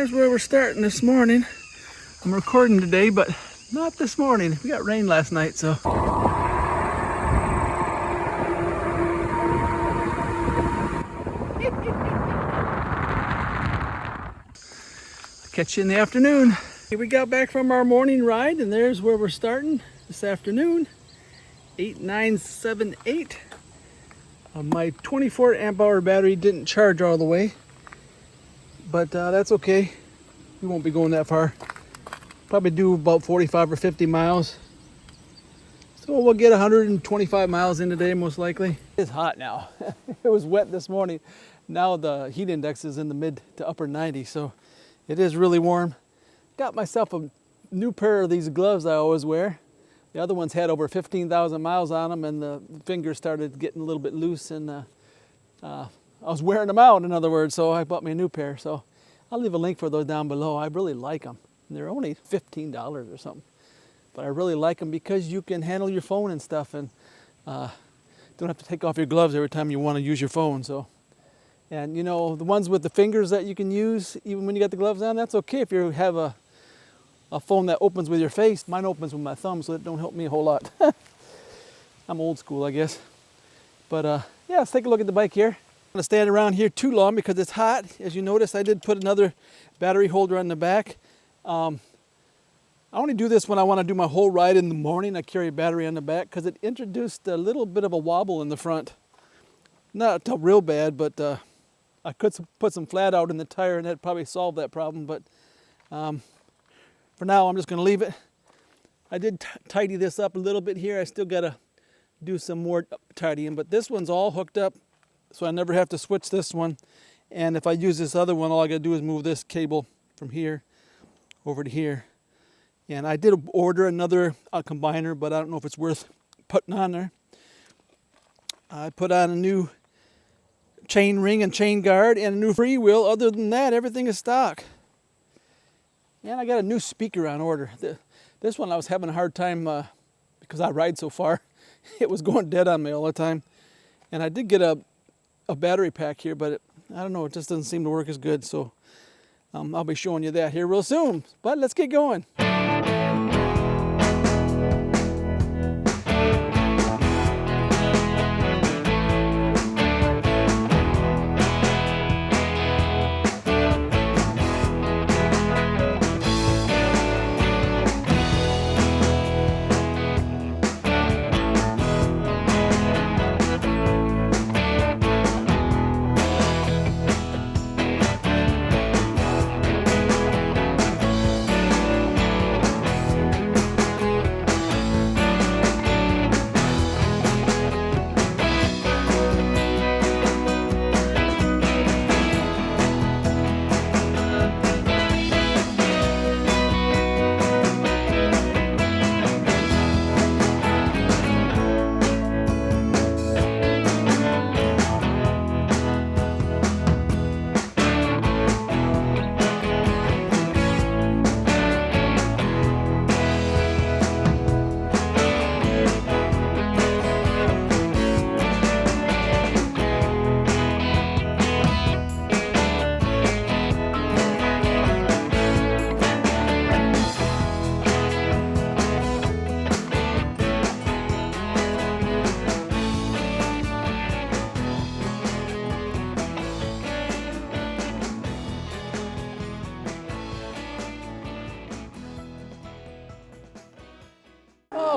there's where we're starting this morning. I'm recording today, but not this morning. We got rain last night, so. Catch you in the afternoon. We got back from our morning ride, and there's where we're starting this afternoon. 8978. My 24 amp hour battery didn't charge all the way, but that's okay. We won't be going that far. Probably do about 45 or 50 miles. So we'll get 125 miles in today, most likely. It's hot now. It was wet this morning. Now the heat index is in the mid to upper 90s, so it is really warm. Got myself a new pair of these gloves I always wear. The other ones had over 15,000 miles on them, and the fingers started getting a little bit loose, and I was wearing them out, in other words, so I bought me a new pair. So I'll leave a link for those down below. I really like them. And they're only $15 or something. But I really like them because you can handle your phone and stuff, and don't have to take off your gloves every time you want to use your phone. So. And you know, the ones with the fingers that you can use even when you got the gloves on, that's okay if you have a phone that opens with your face. Mine opens with my thumb, so it don't help me a whole lot. I'm old school, I guess. But yeah, let's take a look at the bike here. I'm gonna stand around here too long because it's hot. As you notice, I did put another battery holder on the back. I only do this when I want to do my whole ride in the morning. I carry a battery on the back because it introduced a little bit of a wobble in the front. Not real bad, but I could put some flat out in the tire and that'd probably solve that problem, but for now I'm just going to leave it. I did tidy this up a little bit here. I still got to do some more tidying, but this one's all hooked up, so I never have to switch this one. And if I use this other one, all I got to do is move this cable from here over to here. And I did order another combiner, but I don't know if it's worth putting on there. I put on a new chain ring and chain guard and a new freewheel. Other than that, everything is stock. And I got a new speaker on order. This one I was having a hard time because I ride so far. It was going dead on me all the time. And I did get a battery pack here, but I don't know, it just doesn't seem to work as good. So I'll be showing you that here real soon. But let's get going.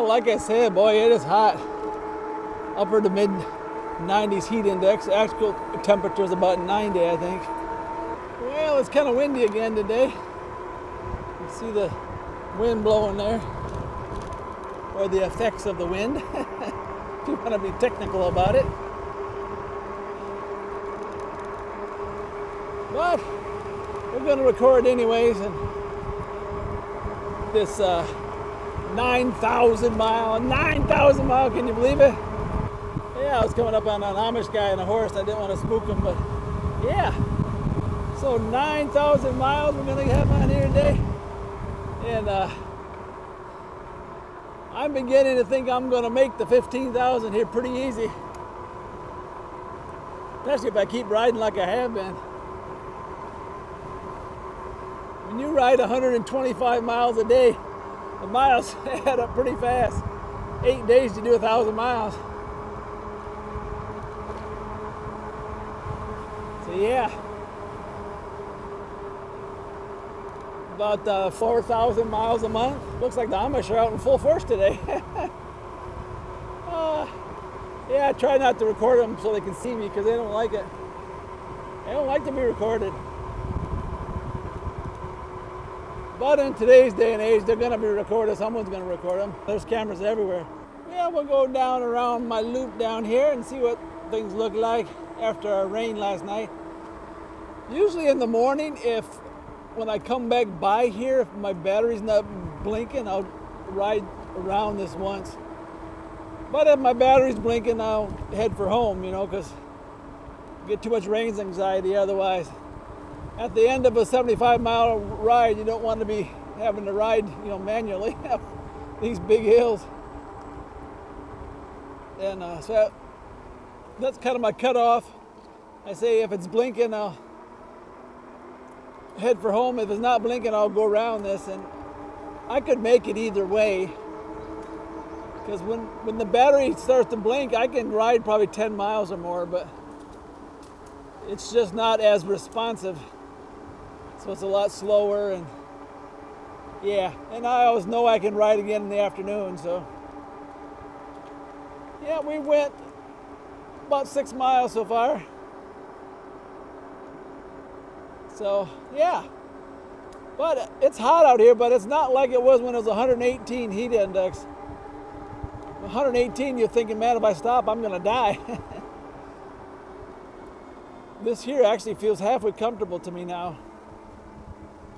Like I said, boy, it is hot. Upper to mid 90s heat index. Actual temperature is about 90, I think. Well, it's kind of windy again today. You see the wind blowing there, or the effects of the wind, if you want to be technical about it. But we're going to record anyways, and this 9,000 mile, can you believe it? Yeah, I was coming up on an Amish guy and a horse. I didn't want to spook him, but yeah. So 9,000 miles we're going to have on here today. And I'm beginning to think I'm going to make the 15,000 here pretty easy. Especially if I keep riding like I have been. When you ride 125 miles a day, the miles add up pretty fast. 8 days to do 1,000 miles. So yeah, about 4,000 miles a month. Looks like the Amish are out in full force today. Yeah, I try not to record them so they can see me because they don't like it. They don't like to be recorded. But in today's day and age, they're going to be recorded. Someone's going to record them. There's cameras everywhere. Yeah, we'll go down around my loop down here and see what things look like after our rain last night. Usually in the morning, when I come back by here, if my battery's not blinking, I'll ride around this once. But if my battery's blinking, I'll head for home, because I get too much rain anxiety otherwise. At the end of a 75-mile ride, you don't want to be having to ride, manually up these big hills. And so that's kind of my cutoff. I say if it's blinking, I'll head for home. If it's not blinking, I'll go around this. And I could make it either way. Because when the battery starts to blink, I can ride probably 10 miles or more, but it's just not as responsive. So it's a lot slower, and yeah, and I always know I can ride again in the afternoon, so yeah, we went about 6 miles so far. So yeah, but it's hot out here, but it's not like it was when it was 118 heat index. 118, you're thinking, man, if I stop, I'm gonna die. This here actually feels halfway comfortable to me now.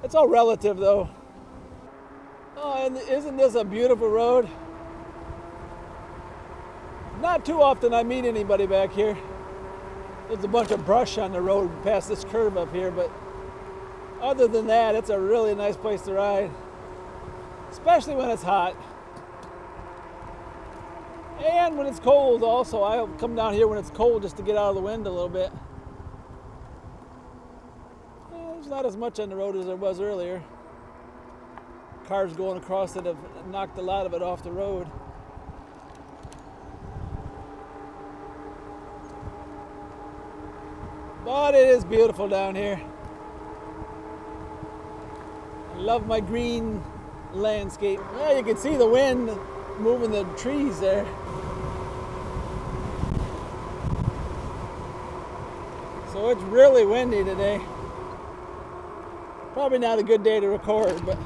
It's all relative though. Oh, and isn't this a beautiful road? Not too often I meet anybody back here. There's a bunch of brush on the road past this curve up here, but other than that, it's a really nice place to ride. Especially when it's hot. And when it's cold also. I'll come down here when it's cold just to get out of the wind a little bit. There's not as much on the road as there was earlier. Cars going across it have knocked a lot of it off the road. But it is beautiful down here. I love my green landscape. Yeah, you can see the wind moving the trees there. So it's really windy today. Probably not a good day to record, but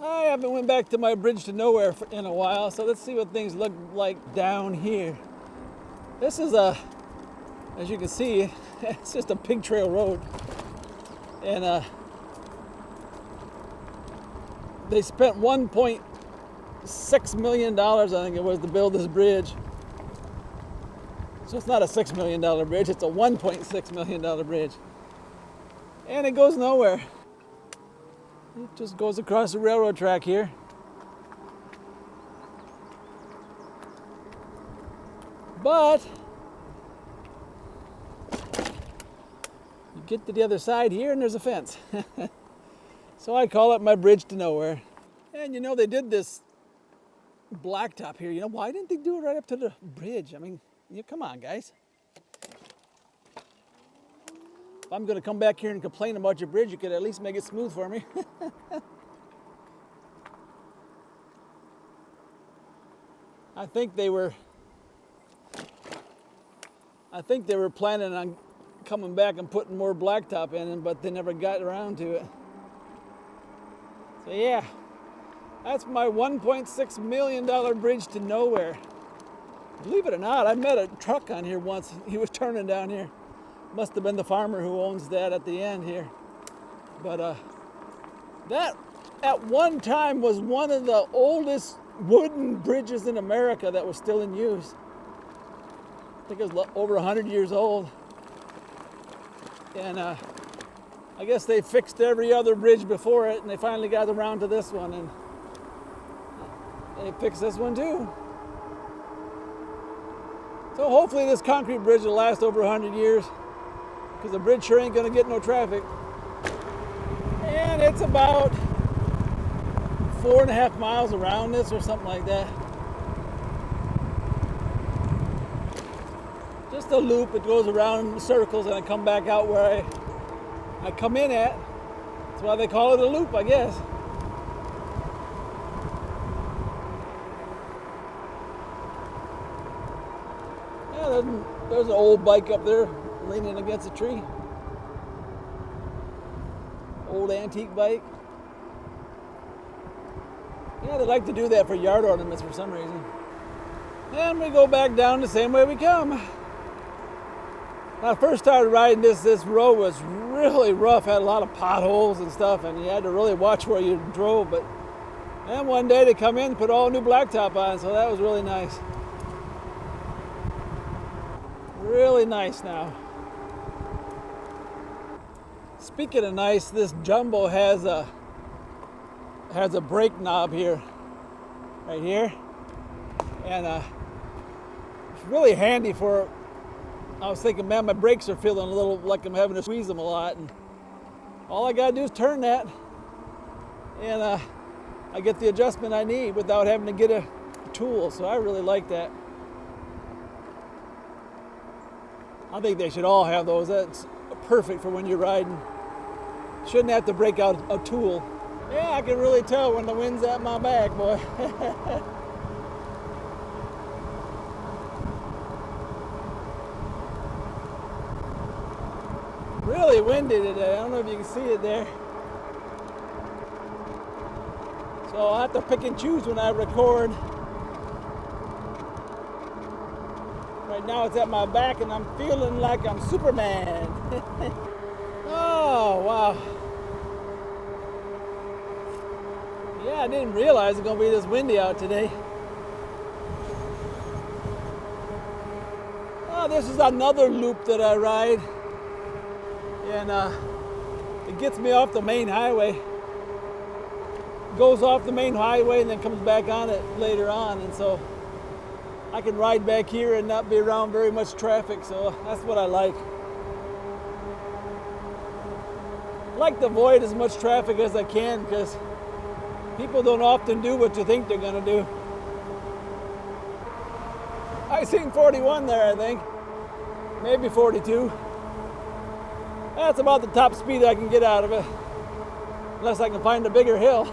I haven't went back to my bridge to nowhere in a while, so let's see what things look like down here. This is as you can see, it's just a pig trail road. And they spent $1.6 million, I think it was, to build this bridge. So it's not a $6 million bridge, it's a $1.6 million bridge. And it goes nowhere. It just goes across the railroad track here. But you get to the other side here and there's a fence. So I call it my bridge to nowhere. And they did this blacktop here. Why didn't they do it right up to the bridge? I mean, come on, guys. If I'm going to come back here and complain about your bridge, you could at least make it smooth for me. I think they were planning on coming back and putting more blacktop in, but they never got around to it. So yeah, that's my $1.6 million bridge to nowhere. Believe it or not, I met a truck on here once. He was turning down here. Must have been the farmer who owns that at the end here. But that at one time was one of the oldest wooden bridges in America that was still in use. I think it was over 100 years old. And I guess they fixed every other bridge before it, and they finally got around to this one, and they fixed this one too. So hopefully this concrete bridge will last over 100 years, because the bridge sure ain't gonna get no traffic. it's about 4.5 miles around this or something like that. Just a loop. It goes around in circles and I come back out where I come in at. That's why they call it a loop, I guess. Yeah, there's an old bike up there leaning against a tree. Old antique bike. Yeah, they like to do that for yard ornaments for some reason. And we go back down the same way we come. When I first started riding this road was really rough, had a lot of potholes and stuff, and you had to really watch where you drove. But then one day they come in and put all new blacktop on, so that was really nice. Really nice now. Speaking of nice, this Jumbo has a brake knob here, right here, and it's really handy for. I was thinking, man, my brakes are feeling a little like I'm having to squeeze them a lot, and all I gotta do is turn that, and I get the adjustment I need without having to get a tool. So I really like that. I think they should all have those. That's perfect for when you're riding. Shouldn't have to break out a tool. Yeah, I can really tell when the wind's at my back, boy. Really windy today. I don't know if you can see it there. So I'll have to pick and choose when I record. Right now it's at my back and I'm feeling like I'm Superman. Oh, wow. Yeah, I didn't realize it's going to be this windy out today. Oh, this is another loop that I ride. And it gets me off the main highway. Goes off the main highway and then comes back on it later on. And so I can ride back here and not be around very much traffic. So that's what I like. I like to avoid as much traffic as I can because people don't often do what you think they're going to do. I seen 41 there, I think. Maybe 42. That's about the top speed I can get out of it. Unless I can find a bigger hill.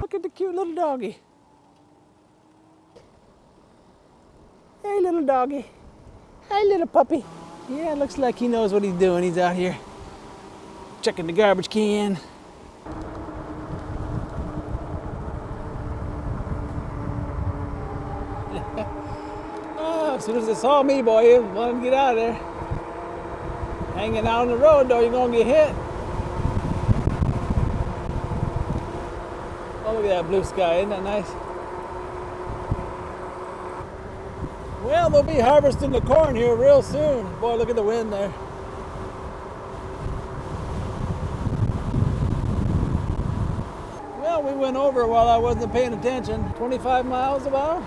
Look at the cute little doggy. Hey, little doggy. Hi, little puppy. Yeah, looks like he knows what he's doing. He's out here checking the garbage can. Oh, as soon as they saw me, boy, he wanted to get out of there. Hanging out on the road, though, you're gonna get hit. Oh, look at that blue sky, isn't that nice? Well, they'll be harvesting the corn here real soon. Boy, look at the wind there. Well, we went over while I wasn't paying attention. 25 miles about?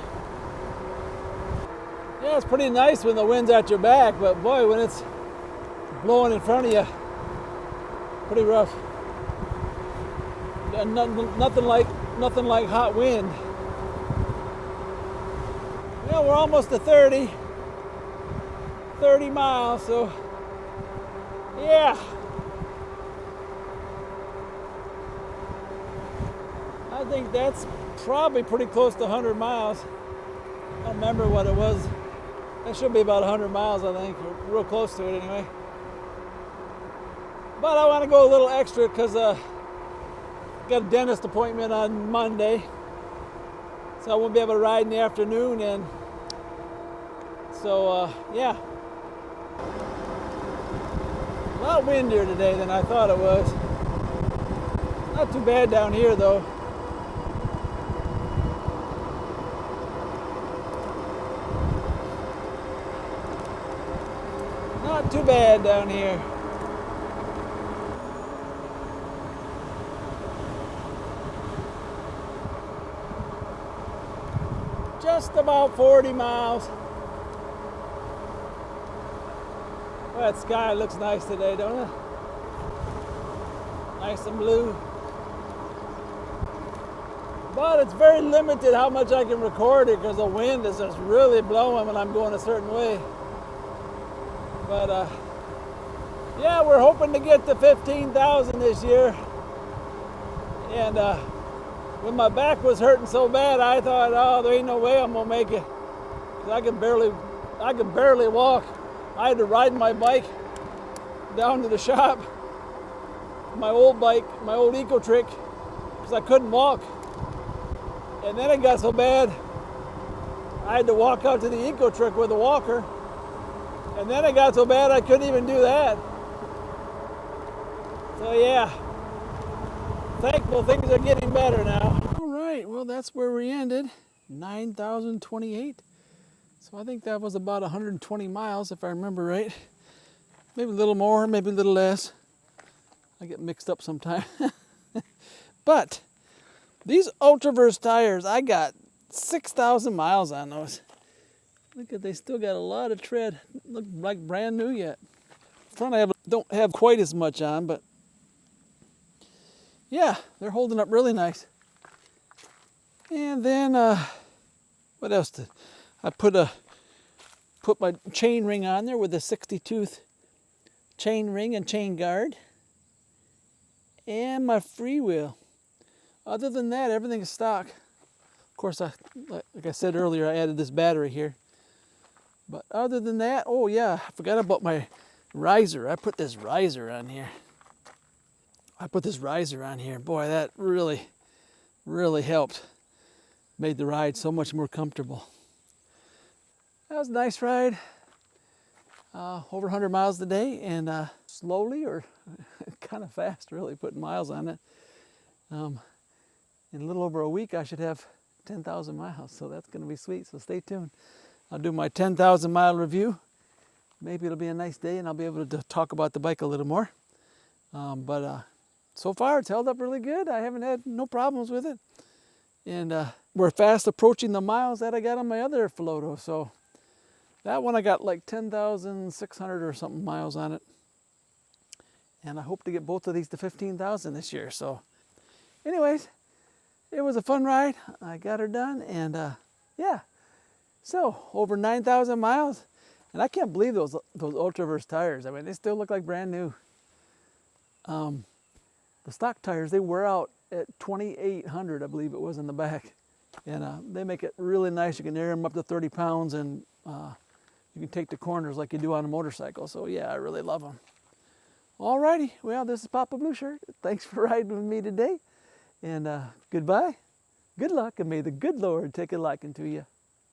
Yeah, it's pretty nice when the wind's at your back, but boy, when it's blowing in front of you, pretty rough. And nothing like hot wind. Well, we're almost to 30 miles, so yeah. I think that's probably pretty close to 100 miles. I don't remember what it was. That should be about 100 miles, I think. We're real close to it anyway. But I want to go a little extra because I got a dentist appointment on Monday. So I won't be able to ride in the afternoon. And so, yeah. A lot windier today than I thought it was. Not too bad down here, though. Not too bad down here. Just about 40 miles. Well, that sky looks nice today, don't it? Nice and blue. But it's very limited how much I can record it because the wind is just really blowing when I'm going a certain way. But yeah, we're hoping to get to 15,000 this year. And when my back was hurting so bad, I thought, oh, there ain't no way I'm gonna make it. 'Cause I could barely walk. I had to ride my bike down to the shop, my old bike, my old Eco Trick, because I couldn't walk. And then it got so bad, I had to walk out to the Eco Trick with a walker. And then it got so bad I couldn't even do that. So yeah, thankful things are getting better now. All right, well that's where we ended, 9,028. So I think that was about 120 miles if I remember right. Maybe a little more, maybe a little less. I get mixed up sometimes. But these Ultraverse tires, I got 6,000 miles on those. Look at, they still got a lot of tread. Look like brand new yet. Front I don't have quite as much on, but yeah, they're holding up really nice. And then, what else did I put my chain ring on there with a 60-tooth chain ring and chain guard. And my freewheel. Other than that, everything is stock. Of course, like I said earlier, I added this battery here. But other than that, oh yeah, I forgot about my riser. I put this riser on here. Boy, that really, really helped. Made the ride so much more comfortable. That was a nice ride. Over 100 miles a day, and slowly or kind of fast, really, putting miles on it. In a little over a week, I should have 10,000 miles, so that's going to be sweet. So stay tuned. I'll do my 10,000 mile review. Maybe it'll be a nice day, and I'll be able to talk about the bike a little more. But so far, it's held up really good. I haven't had no problems with it, and we're fast approaching the miles that I got on my other Philodo. So that one I got like 10,600 or something miles on it. And I hope to get both of these to 15,000 this year. So anyways, it was a fun ride. I got her done, and yeah. So over 9,000 miles. And I can't believe those Ultraverse tires. I mean, they still look like brand new. The stock tires, they wear out at 2,800, I believe it was in the back. And they make it really nice. You can air them up to 30 pounds, and you can take the corners like you do on a motorcycle. So yeah, I really love them. Alrighty, well, this is Papa Blue Shirt. Thanks for riding with me today. And goodbye, good luck, and may the good Lord take a liking to you.